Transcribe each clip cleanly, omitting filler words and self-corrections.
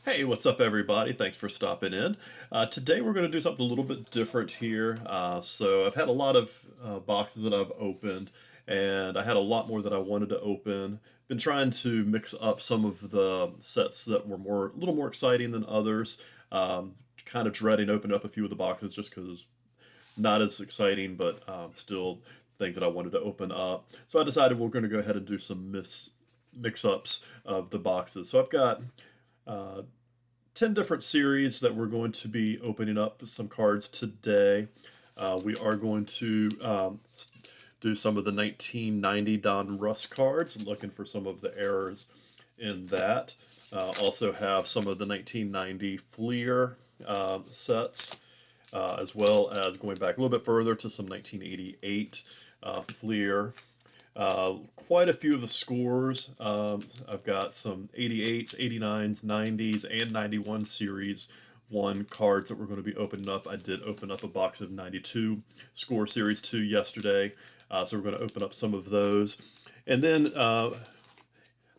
Hey, what's up, everybody? Thanks for stopping in. Today we're going to do something a little bit different here. So I've had a lot of boxes that I've opened, and I had a lot more that I wanted to open. Been trying to mix up some of the sets that were a little more exciting than others. Kind of dreading opening up a few of the boxes just because not as exciting, but still things that I wanted to open up. So I decided we're going to go ahead and do some mix-ups of the boxes. So I've got uh, 10 different series that we're going to be opening up some cards today. We are going to do some of the 1990 Don Russ cards, looking for some of the errors in that. Also have some of the 1990 Fleer sets, as well as going back a little bit further to some 1988 Fleer. Quite a few of the scores. I've got some 88s, 89s, 90s, and 91 series 1 cards that we're going to be opening up. I did open up a box of 92 score series 2 yesterday, so we're going to open up some of those. And then I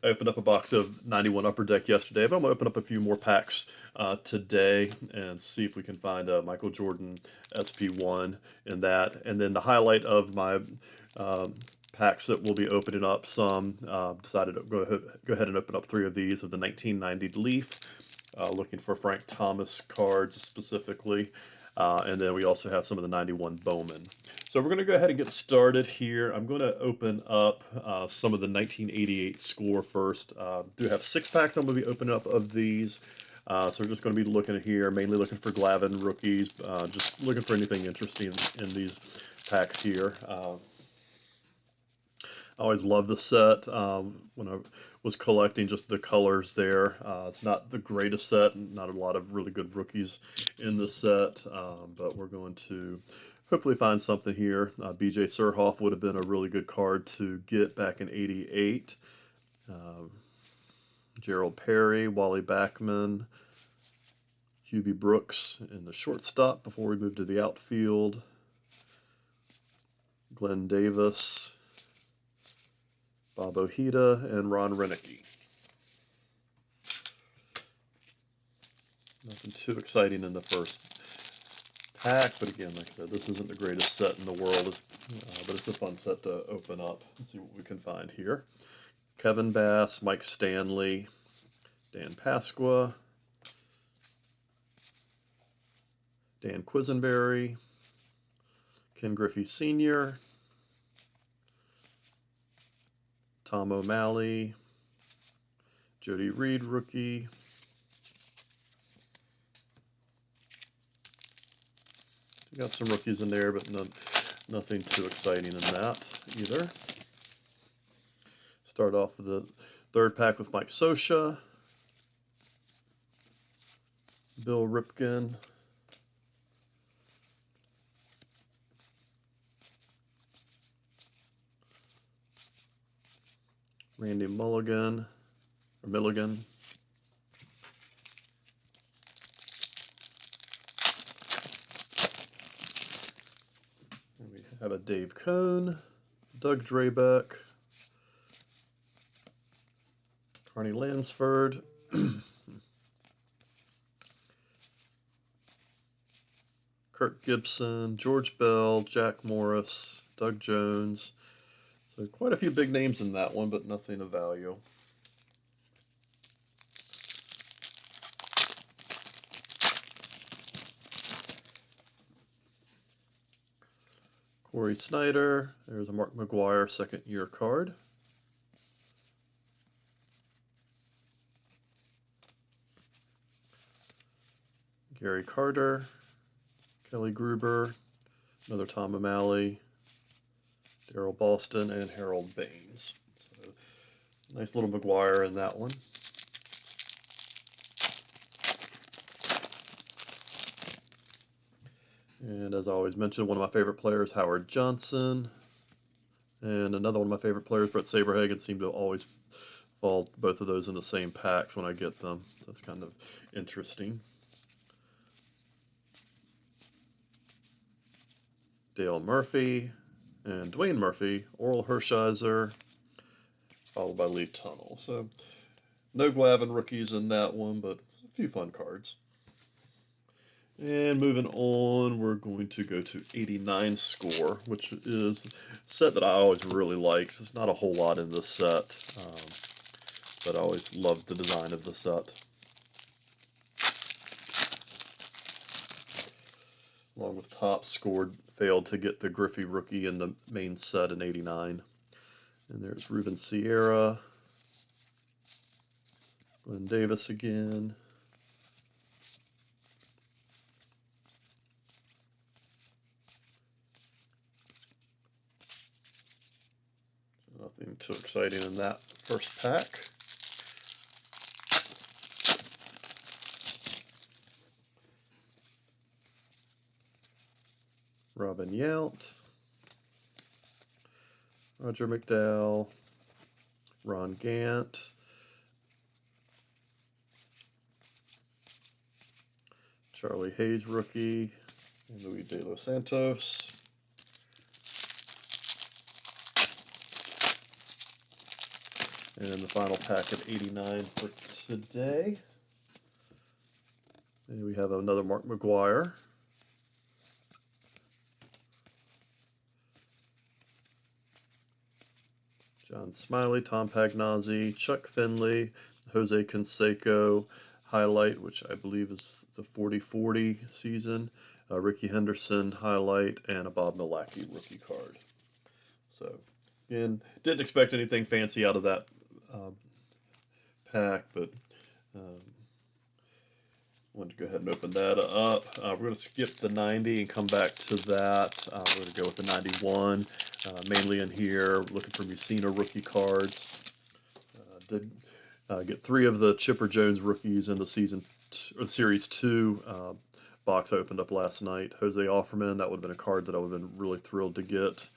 opened up a box of 91 Upper Deck yesterday, but I'm going to open up a few more packs today and see if we can find a Michael Jordan SP1 in that. And then the highlight of my packs that we'll be opening up some, decided to go ahead and open up 3 of these of the 1990 Leaf, looking for Frank Thomas cards specifically. And then we also have some of the 91 Bowman. So we're going to go ahead and get started here. I'm going to open up some of the 1988 score first. Do have 6 packs I'm going to be opening up of these. So we're just going to be looking here, mainly looking for Glavine rookies, just looking for anything interesting in these packs here. I always loved the set when I was collecting just the colors there. It's not the greatest set, not a lot of really good rookies in the set, but we're going to hopefully find something here. BJ Surhoff would have been a really good card to get back in '88. Gerald Perry, Wally Backman, Hubie Brooks in the shortstop before we move to the outfield. Glenn Davis, Bob Ojeda, and Ron Renicky. Nothing too exciting in the first pack, but again, like I said, this isn't the greatest set in the world, but it's a fun set to open up and see what we can find here. Kevin Bass, Mike Stanley, Dan Pasqua, Dan Quisenberry, Ken Griffey Sr., Tom O'Malley, Jody Reed rookie, got some rookies in there, but nothing too exciting in that either. Start off with the third pack with Mike Scioscia, Bill Ripken, Randy Mulligan, or Milligan, and we have a Dave Cone, Doug Drabek, Carney Lansford, Kirk Gibson, George Bell, Jack Morris, Doug Jones. So quite a few big names in that one, but nothing of value. Corey Snyder, there's a Mark McGwire second-year card. Gary Carter, Kelly Gruber, another Tom O'Malley, Darrell Boston, and Harold Baines. So, nice little McGwire in that one. And as I always mention, one of my favorite players, Howard Johnson. And another one of my favorite players, Brett Saberhagen, seem to always fall both of those in the same packs when I get them. So that's kind of interesting. Dale Murphy and Dwayne Murphy, Oral Hershiser, followed by Lee Tunnell. So No Glavin rookies in that one, but a few fun cards. And moving on, we're going to go to 89 Score, which is a set that I always really liked. There's not a whole lot in this set, but I always loved the design of the set. Along with Top scored, failed to get the Griffey rookie in the main set in 89. And there's Ruben Sierra, Glenn Davis again. Nothing too exciting in that first pack. Robin Yount, Roger McDowell, Ron Gant, Charlie Hayes rookie, and Luis De Los Santos. And the final pack of 89 for today. And we have another Mark McGwire. John Smiley, Tom Pagnozzi, Chuck Finley, Jose Canseco highlight, which I believe is the 40-40 season, Ricky Henderson highlight, and a Bob Milacki rookie card. So, again, didn't expect anything fancy out of that pack, but wanted to go ahead and open that up. We're going to skip the 90 and come back to that. We're going to go with the 91, mainly in here, looking for Mussina rookie cards. Did get 3 of the Chipper Jones rookies in the Series 2 box I opened up last night. Jose Offerman, that would have been a card that I would have been really thrilled to get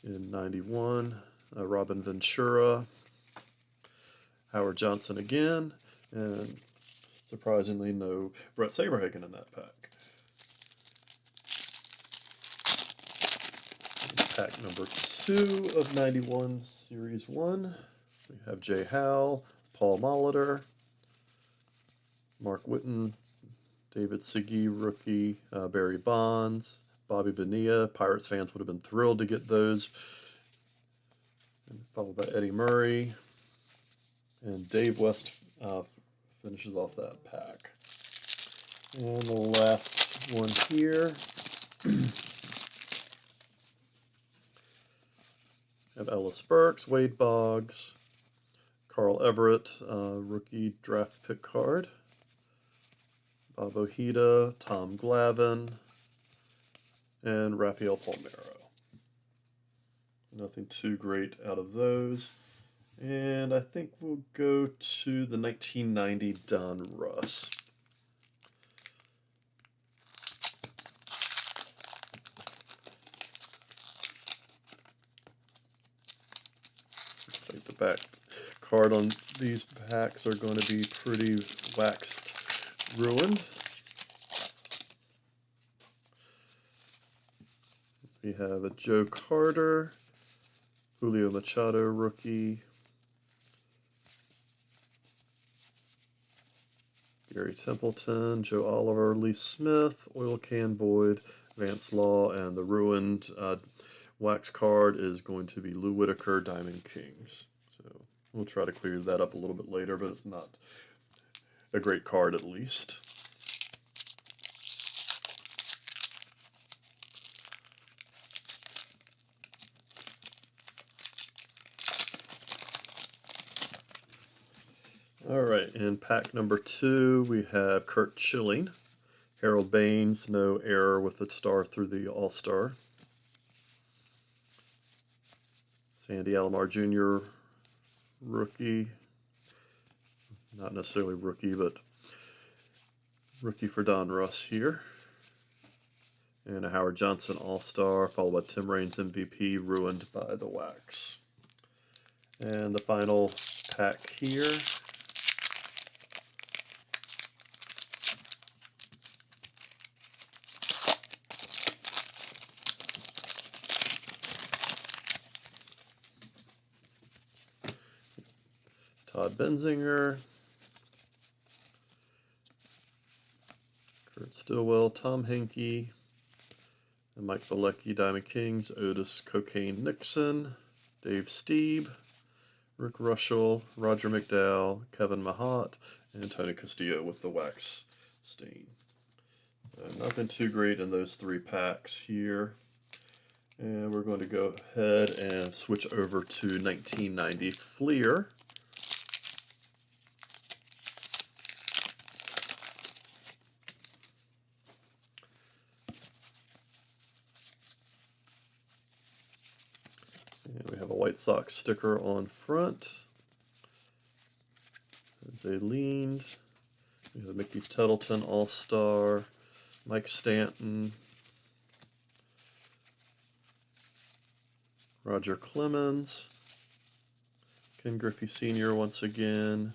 in 91. Robin Ventura, Howard Johnson again, and surprisingly no Brett Saberhagen in that pack. Pack number 2 of 91 Series 1. We have Jay Howell, Paul Molitor, Mark Whitten, David Siggy rookie, Barry Bonds, Bobby Bonilla. Pirates fans would have been thrilled to get those. And followed by Eddie Murray. And Dave West finishes off that pack. And the last one here. Have Ellis Burks, Wade Boggs, Carl Everett, rookie draft pick card, Bob Ojeda, Tom Glavine, and Rafael Palmeiro. Nothing too great out of those. And I think we'll go to the 1990 Donruss. Looks like the back card on these packs are going to be pretty waxed ruined. We have a Joe Carter, Julio Machado rookie, Gary Templeton, Joe Oliver, Lee Smith, Oil Can Boyd, Vance Law, and the ruined wax card is going to be Lou Whitaker, Diamond Kings. So we'll try to clear that up a little bit later, but it's not a great card at least. All right, in pack number 2, we have Curt Schilling, Harold Baines, no error with the star through the All-Star, Sandy Alomar Jr., rookie, not necessarily rookie, but rookie for Donruss here, and a Howard Johnson All-Star, followed by Tim Raines MVP, ruined by the wax. And the final pack here. Todd Benzinger, Kurt Stillwell, Tom Henke, and Mike Vilecki, Diamond Kings, Otis Cocaine Nixon, Dave Steeb, Rick Rushell, Roger McDowell, Kevin Mahat, and Tony Castillo with the wax stain. Nothing too great in those 3 packs here. And we're going to go ahead and switch over to 1990 Fleer. And we have a White Sox sticker on front. As they leaned. We have Mickey Tettleton All-Star, Mike Stanton, Roger Clemens, Ken Griffey Sr. once again,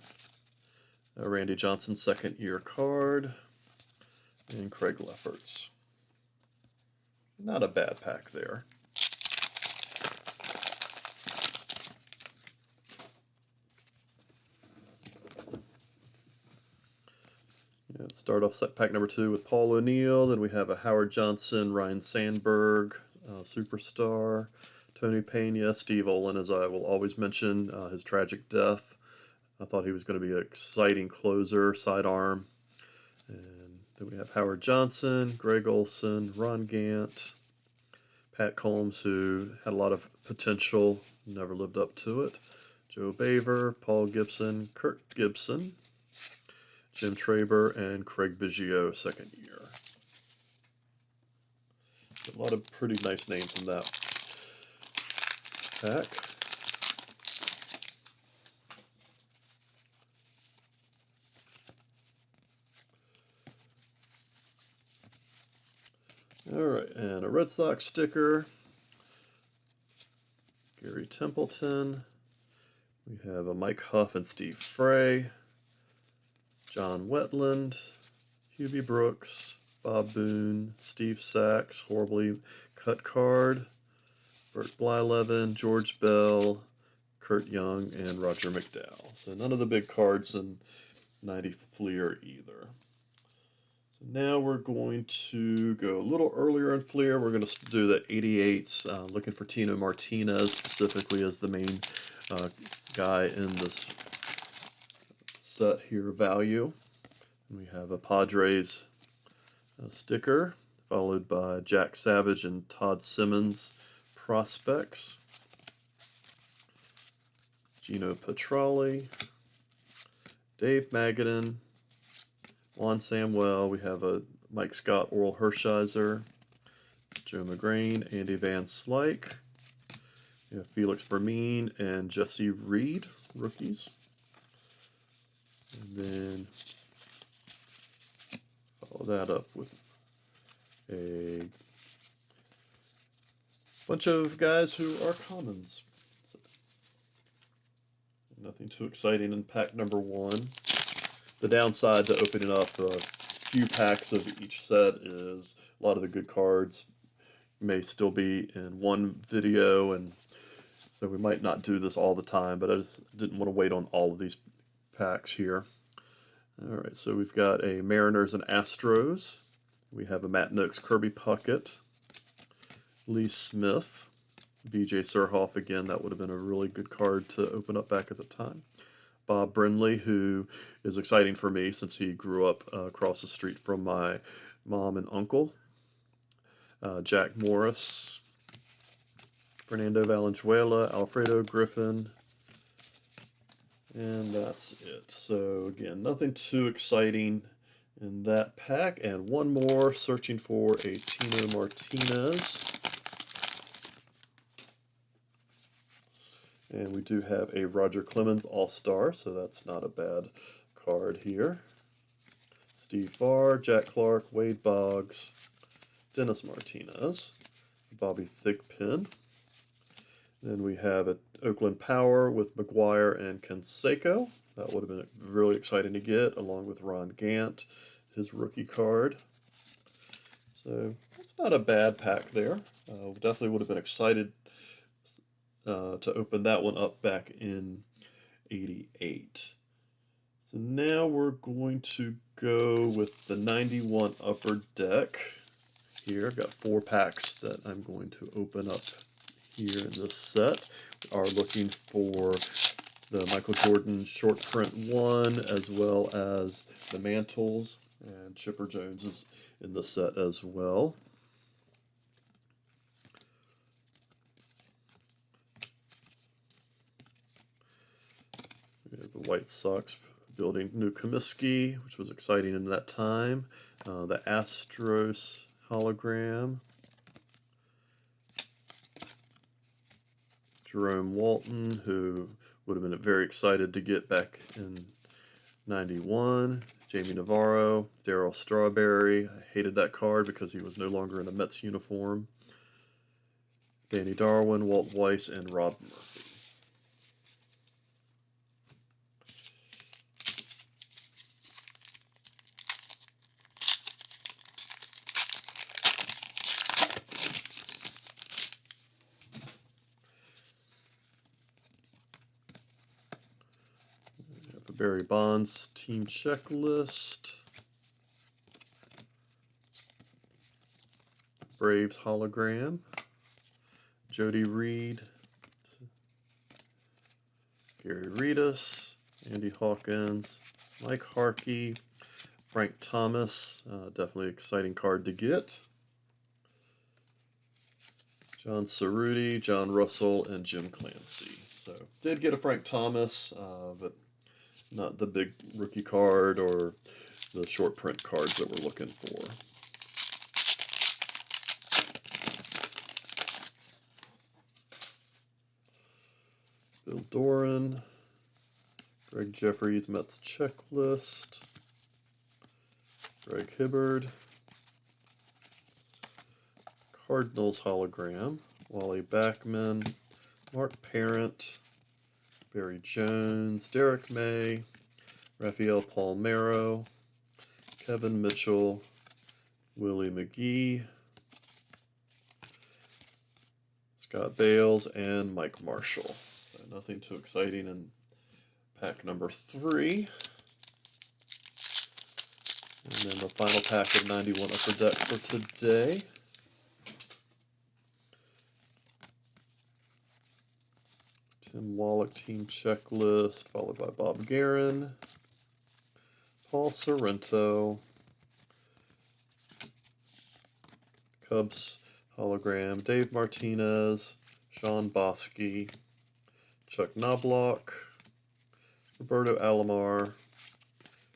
Randy Johnson second year card, and Craig Lefferts. Not a bad pack there. Yeah, start off pack number 2 with Paul O'Neill. Then we have a Howard Johnson, Ryan Sandberg, Superstar, Tony Pena, Steve Olin, as I will always mention, his tragic death. I thought he was going to be an exciting closer, sidearm. And then we have Howard Johnson, Greg Olson, Ron Gant, Pat Combs, who had a lot of potential, never lived up to it, Joe Baver, Paul Gibson, Kurt Gibson, Jim Traber, and Craig Biggio, second year. A lot of pretty nice names in that pack. Alright, and a Red Sox sticker. Gary Templeton. We have a Mike Huff and Steve Frey. John Wetland, Hubie Brooks, Bob Boone, Steve Sachs, horribly cut card, Bert Blyleven, George Bell, Kurt Young, and Roger McDowell. So none of the big cards in 90 Fleer either. So now we're going to go a little earlier in Fleer. We're going to do the 88s, looking for Tino Martinez specifically as the main guy in this set here, value. And we have a Padres sticker, followed by Jack Savage and Todd Simmons prospects. Gino Petralli, Dave Magadan, Juan Samuel. We have a Mike Scott, Oral Hershiser, Joe McGrain, Andy Van Slyke. We have Felix Vermeen and Jesse Reed, rookies. And then follow that up with a bunch of guys who are commons. So, nothing too exciting in pack number 1. The downside to opening up a few packs of each set is a lot of the good cards may still be in one video, and so we might not do this all the time, but I just didn't want to wait on all of these packs here. Alright, so we've got a Mariners and Astros. We have a Matt Noakes Kirby Puckett, Lee Smith, BJ Surhoff again. That would have been a really good card to open up back at the time. Bob Brenly, who is exciting for me since he grew up across the street from my mom and uncle. Jack Morris, Fernando Valenzuela, Alfredo Griffin, and that's it. So again, nothing too exciting in that pack. And one more, searching for a Tino Martinez. And we do have a Roger Clemens All-Star, so that's not a bad card here. Steve Barr, Jack Clark, Wade Boggs, Dennis Martinez, Bobby Thigpen. Then we have an Oakland Power with McGuire and Canseco. That would have been really exciting to get, along with Ron Gant, his rookie card. So that's not a bad pack there. Definitely would have been excited to open that one up back in '88. So now we're going to go with the 91 Upper Deck. Here, I've got 4 packs that I'm going to open up here in this set. We are looking for the Michael Jordan short print 1, as well as the Mantles, and Chipper Jones is in the set as well. We have the White Sox building new Comiskey, which was exciting in that time. The Astros hologram. Jerome Walton, who would have been very excited to get back in 91. Jamie Navarro, Darryl Strawberry. I hated that card because he was no longer in a Mets uniform. Danny Darwin, Walt Weiss, and Rob Murphy. The Barry Bonds team checklist. Braves hologram. Jody Reed. Gary Redus. Andy Hawkins. Mike Harkey. Frank Thomas. Definitely exciting card to get. John Cerruti, John Russell, and Jim Clancy. So did get a Frank Thomas, but not the big rookie card or the short print cards that we're looking for. Bill Doran, Greg Jeffries, Mets checklist, Greg Hibbard, Cardinals hologram, Wally Backman, Mark Parent, Barry Jones, Derek May, Rafael Palmeiro, Kevin Mitchell, Willie McGee, Scott Bales, and Mike Marshall. So nothing too exciting in pack number 3. And then the final pack of 91 Upper Deck for today. Tim Wallach team checklist, followed by Bob Guerin, Paul Sorrento, Cubs hologram, Dave Martinez, Sean Bosky, Chuck Knobloch, Roberto Alomar,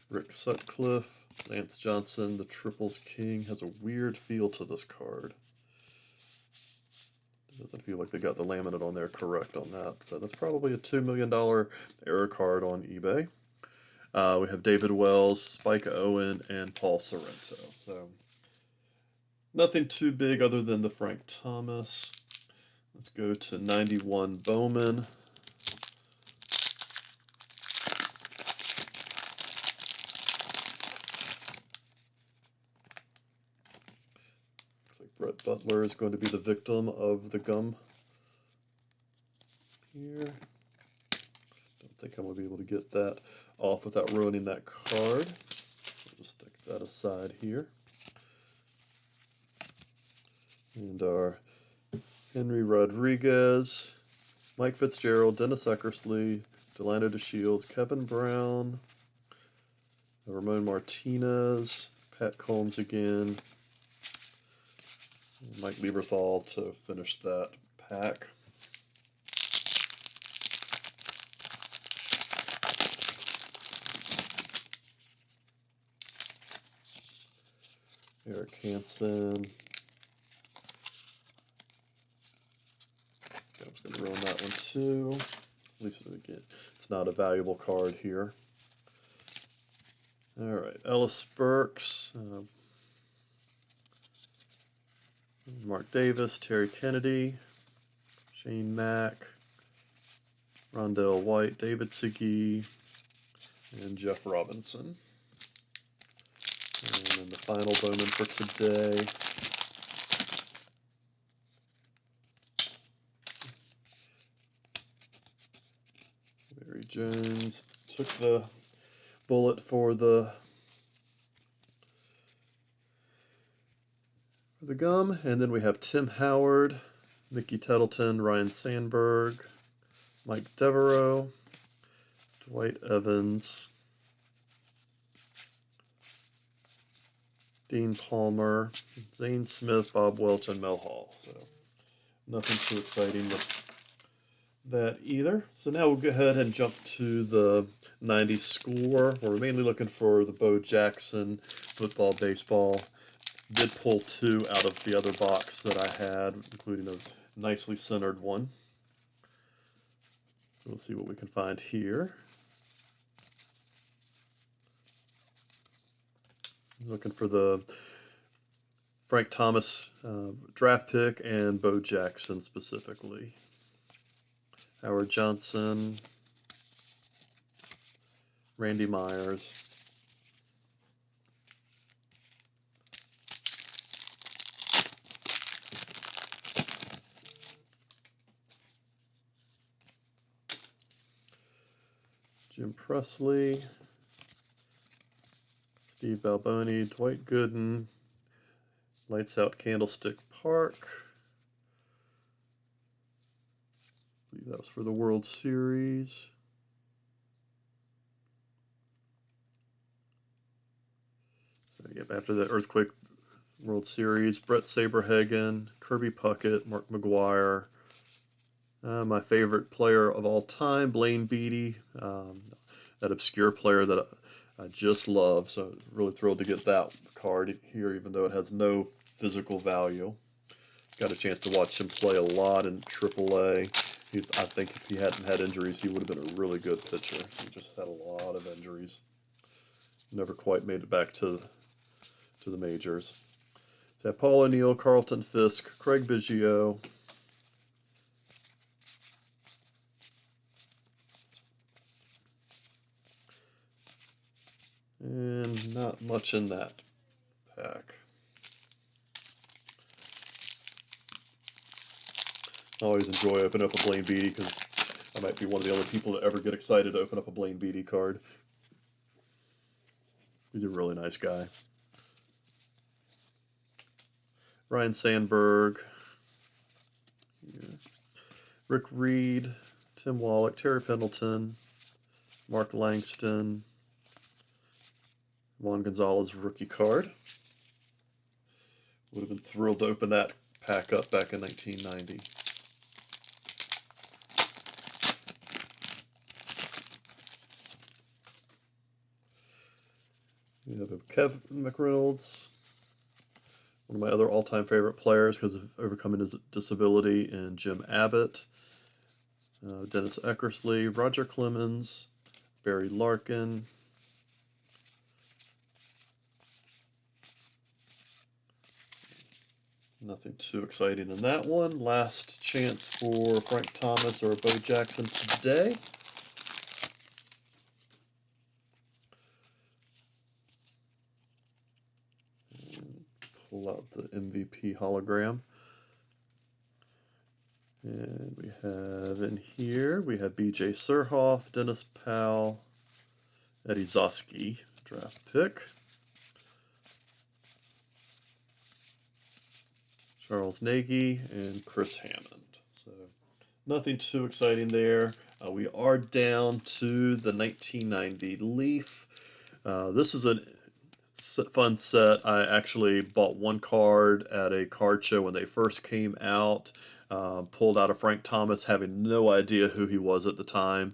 Rick Sutcliffe, Lance Johnson. The Triples King has a weird feel to this card. It doesn't feel like they got the laminate on there correct on that. So that's probably a $2 million error card on eBay. We have David Wells, Spike Owen, and Paul Sorrento. So nothing too big other than the Frank Thomas. Let's go to 91 Bowman. Looks like Brett Butler is going to be the victim of the gum here. Don't think I'm going to be able to get that off without ruining that card. I'll just stick that aside here. And our Henry Rodriguez, Mike Fitzgerald, Dennis Eckersley, Delano DeShields, Kevin Brown, Ramon Martinez, Pat Combs again, Mike Lieberthal to finish that pack. Eric Hansen. I'm just going to ruin that one too. At least again, it's not a valuable card here. All right, Ellis Burks, Mark Davis, Terry Kennedy, Shane Mack, Rondell White, David Segui, and Jeff Robinson. And then the final Bowman for today. Barry Jones took the bullet for the gum. And then we have Tim Howard, Mickey Tettleton, Ryan Sandberg, Mike Devereaux, Dwight Evans, Dean Palmer, Zane Smith, Bob Welch, and Mel Hall. So nothing too exciting with that either. So now we'll go ahead and jump to the 90s score. We're mainly looking for the Bo Jackson football, baseball. Did pull 2 out of the other box that I had, including a nicely centered one. We'll see what we can find here. Looking for the Frank Thomas draft pick and Bo Jackson specifically. Howard Johnson, Randy Myers, Jim Presley, Steve Balboni, Dwight Gooden, Lights Out Candlestick Park. I believe that was for the World Series. So yep, after the Earthquake World Series, Brett Saberhagen, Kirby Puckett, Mark McGwire. My favorite player of all time, Blaine Beatty, that obscure player that I just love. So really thrilled to get that card here, even though it has no physical value. Got a chance to watch him play a lot in AAA. I think if he hadn't had injuries, he would have been a really good pitcher. He just had a lot of injuries. Never quite made it back to the majors. So Paul O'Neill, Carlton Fisk, Craig Biggio, and not much in that pack. I always enjoy opening up a Blaine Beatty because I might be one of the only people that ever get excited to open up a Blaine Beatty card. He's a really nice guy. Ryan Sandberg, Rick Reed, Tim Wallach, Terry Pendleton, Mark Langston, Juan Gonzalez rookie card. Would have been thrilled to open that pack up back in 1990. We have Kevin McReynolds, one of my other all-time favorite players because of overcoming his disability, and Jim Abbott, Dennis Eckersley, Roger Clemens, Barry Larkin, nothing too exciting in that one. Last chance for Frank Thomas or Bo Jackson today. Pull out the MVP hologram. And we have in here, we have B.J. Surhoff, Dennis Powell, Eddie Zosky, draft pick. Charles Nagy, and Chris Hammond. So nothing too exciting there. We are down to the 1990 Leaf. This is a fun set. I actually bought one card at a card show when they first came out. Pulled out a Frank Thomas, having no idea who he was at the time.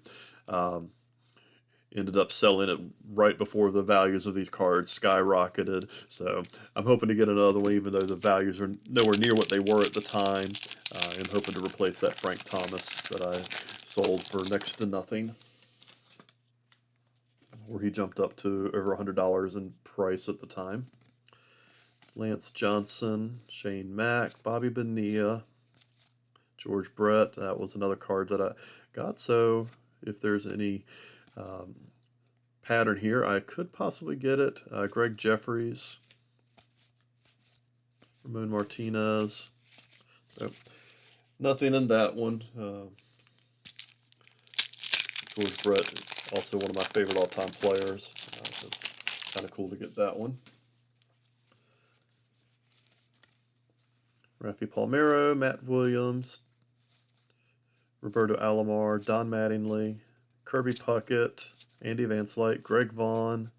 Ended up selling it right before the values of these cards skyrocketed. So I'm hoping to get another one, even though the values are nowhere near what they were at the time. I'm hoping to replace that Frank Thomas that I sold for next to nothing, where he jumped up to over $100 in price at the time. Lance Johnson, Shane Mack, Bobby Bonilla, George Brett. That was another card that I got. So if there's any pattern here, I could possibly get it. Greg Jeffries, Ramon Martinez. So nothing in that one. George Brett, also one of my favorite all-time players. So it's kind of cool to get that one. Rafi Palmeiro, Matt Williams, Roberto Alomar, Don Mattingly, Kirby Puckett, Andy Van Slyke, Greg Vaughn,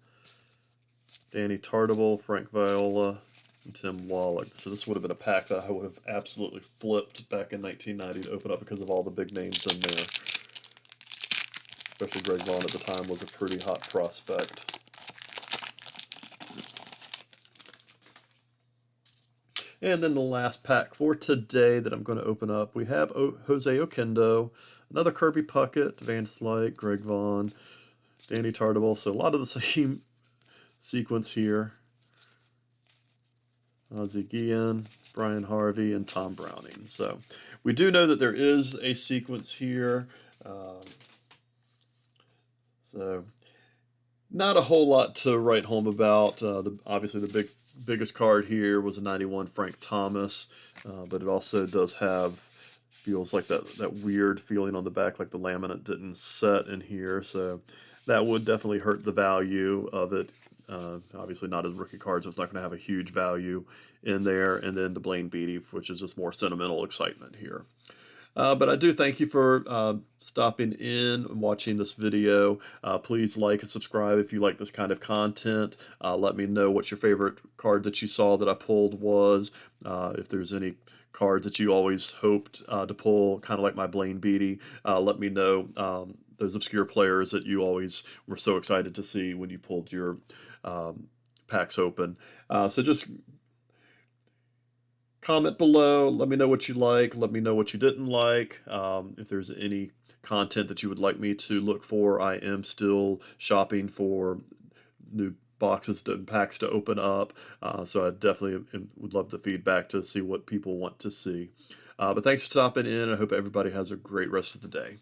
Danny Tartabull, Frank Viola, and Tim Wallach. So this would have been a pack that I would have absolutely flipped back in 1990 to open up because of all the big names in there. Especially Greg Vaughn at the time was a pretty hot prospect. And then the last pack for today that I'm going to open up, we have Jose Oquendo, another Kirby Puckett, Van Slyke, Greg Vaughn, Danny Tartabull. So a lot of the same sequence here. Ozzie Guillen, Brian Harvey, and Tom Browning. So we do know that there is a sequence here. So not a whole lot to write home about. Obviously, the biggest card here was a 91 Frank Thomas, but it also does have, feels like that weird feeling on the back, like the laminate didn't set in here. So that would definitely hurt the value of it. Obviously not as rookie cards, so it's not going to have a huge value in there. And then the Blaine Beatty, which is just more sentimental excitement here. But I do thank you for stopping in and watching this video. Please like and subscribe if you like this kind of content. Let me know what your favorite card that you saw that I pulled was. If there's any cards that you always hoped to pull, kind of like my Blaine Beatty, let me know. Those obscure players that you always were so excited to see when you pulled your packs open. So just comment below. Let me know what you like. Let me know what you didn't like. If there's any content that you would like me to look for, I am still shopping for new boxes and packs to open up. So I definitely would love the feedback to see what people want to see. But thanks for stopping in. I hope everybody has a great rest of the day.